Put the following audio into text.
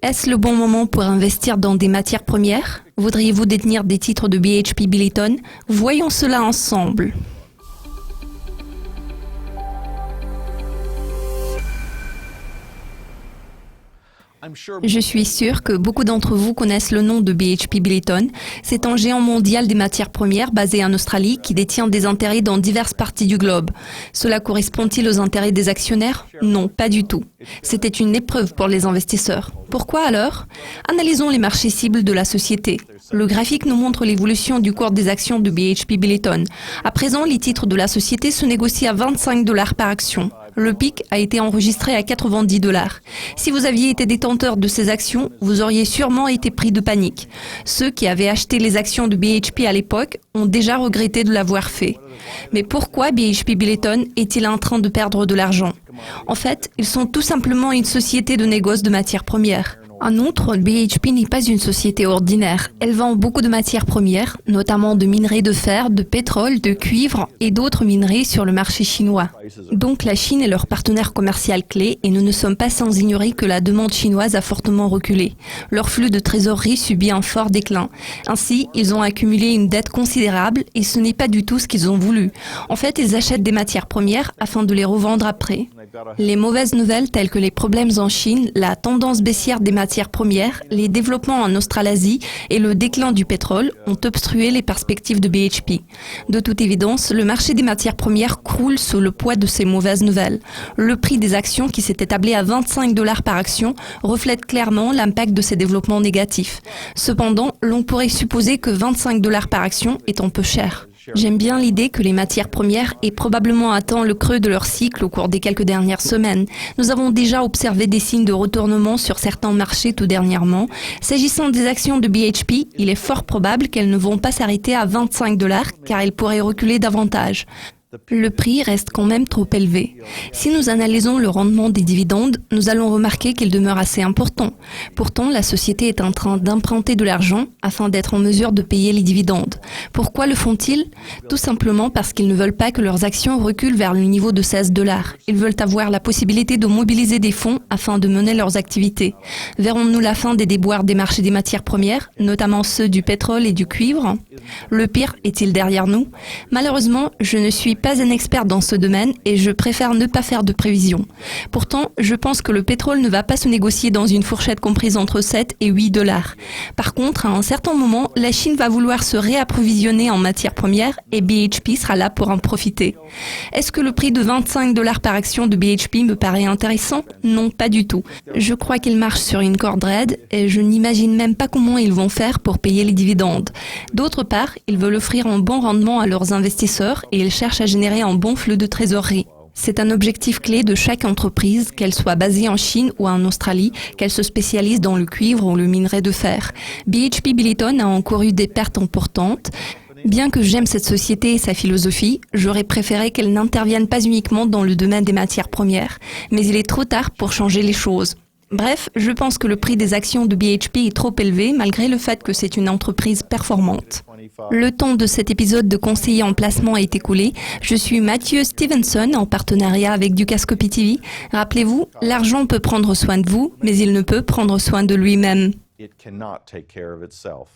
Est-ce le bon moment pour investir dans des matières premières? Voudriez-vous détenir des titres de BHP Billiton? Voyons cela ensemble. Je suis sûr que beaucoup d'entre vous connaissent le nom de BHP Billiton. C'est un géant mondial des matières premières basé en Australie qui détient des intérêts dans diverses parties du globe. Cela correspond-il aux intérêts des actionnaires? Non, pas du tout. C'était une épreuve pour les investisseurs. Pourquoi alors? Analysons les marchés cibles de la société. Le graphique nous montre l'évolution du cours des actions de BHP Billiton. À présent, les titres de la société se négocient à 25 $ par action. Le pic a été enregistré à 90 $. Si vous aviez été détenteur de ces actions, vous auriez sûrement été pris de panique. Ceux qui avaient acheté les actions de BHP à l'époque ont déjà regretté de l'avoir fait. Mais pourquoi BHP Billiton est-il en train de perdre de l'argent? En fait, ils sont tout simplement une société de négoce de matières premières. En outre, BHP n'est pas une société ordinaire. Elle vend beaucoup de matières premières, notamment de minerais de fer, de pétrole, de cuivre et d'autres minerais sur le marché chinois. Donc la Chine est leur partenaire commercial clé et nous ne sommes pas sans ignorer que la demande chinoise a fortement reculé. Leur flux de trésorerie subit un fort déclin. Ainsi, ils ont accumulé une dette considérable et ce n'est pas du tout ce qu'ils ont voulu. En fait, ils achètent des matières premières afin de les revendre après. Les mauvaises nouvelles telles que les problèmes en Chine, la tendance baissière des matières premières, les développements en Australasie et le déclin du pétrole ont obstrué les perspectives de BHP. De toute évidence, le marché des matières premières croule sous le poids de ces mauvaises nouvelles. Le prix des actions qui s'est établi à 25 $ par action reflète clairement l'impact de ces développements négatifs. Cependant, l'on pourrait supposer que 25 $ par action est un peu cher. J'aime bien l'idée que les matières premières aient probablement atteint le creux de leur cycle au cours des quelques dernières semaines. Nous avons déjà observé des signes de retournement sur certains marchés tout dernièrement. S'agissant des actions de BHP, il est fort probable qu'elles ne vont pas s'arrêter à 25 $ car elles pourraient reculer davantage. Le prix reste quand même trop élevé. Si nous analysons le rendement des dividendes, nous allons remarquer qu'il demeure assez important. Pourtant, la société est en train d'emprunter de l'argent afin d'être en mesure de payer les dividendes. Pourquoi le font-ils? Tout simplement parce qu'ils ne veulent pas que leurs actions reculent vers le niveau de 16 $. Ils veulent avoir la possibilité de mobiliser des fonds afin de mener leurs activités. Verrons-nous la fin des déboires des marchés des matières premières, notamment ceux du pétrole et du cuivre? Le pire est-il derrière nous? Malheureusement, je ne suis pas un expert dans ce domaine et je préfère ne pas faire de prévisions. Pourtant, je pense que le pétrole ne va pas se négocier dans une fourchette comprise entre 7 et 8 $. Par contre, à un certain moment, la Chine va vouloir se réapprovisionner en matières premières et BHP sera là pour en profiter. Est-ce que le prix de 25 $ par action de BHP me paraît intéressant? Non, pas du tout. Je crois qu'ils marchent sur une corde raide et je n'imagine même pas comment ils vont faire pour payer les dividendes. D'autre part, ils veulent offrir un bon rendement à leurs investisseurs et ils cherchent à générer un bon flux de trésorerie. C'est un objectif clé de chaque entreprise, qu'elle soit basée en Chine ou en Australie, qu'elle se spécialise dans le cuivre ou le minerai de fer. BHP Billiton a encore eu des pertes importantes. Bien que j'aime cette société et sa philosophie, j'aurais préféré qu'elle n'intervienne pas uniquement dans le domaine des matières premières. Mais il est trop tard pour changer les choses. Bref, je pense que le prix des actions de BHP est trop élevé malgré le fait que c'est une entreprise performante. Le temps de cet épisode de conseiller en placement est écoulé. Je suis Mathieu Stevenson en partenariat avec Dukascopy TV. Rappelez-vous, l'argent peut prendre soin de vous, mais il ne peut prendre soin de lui-même. It cannot take care of itself.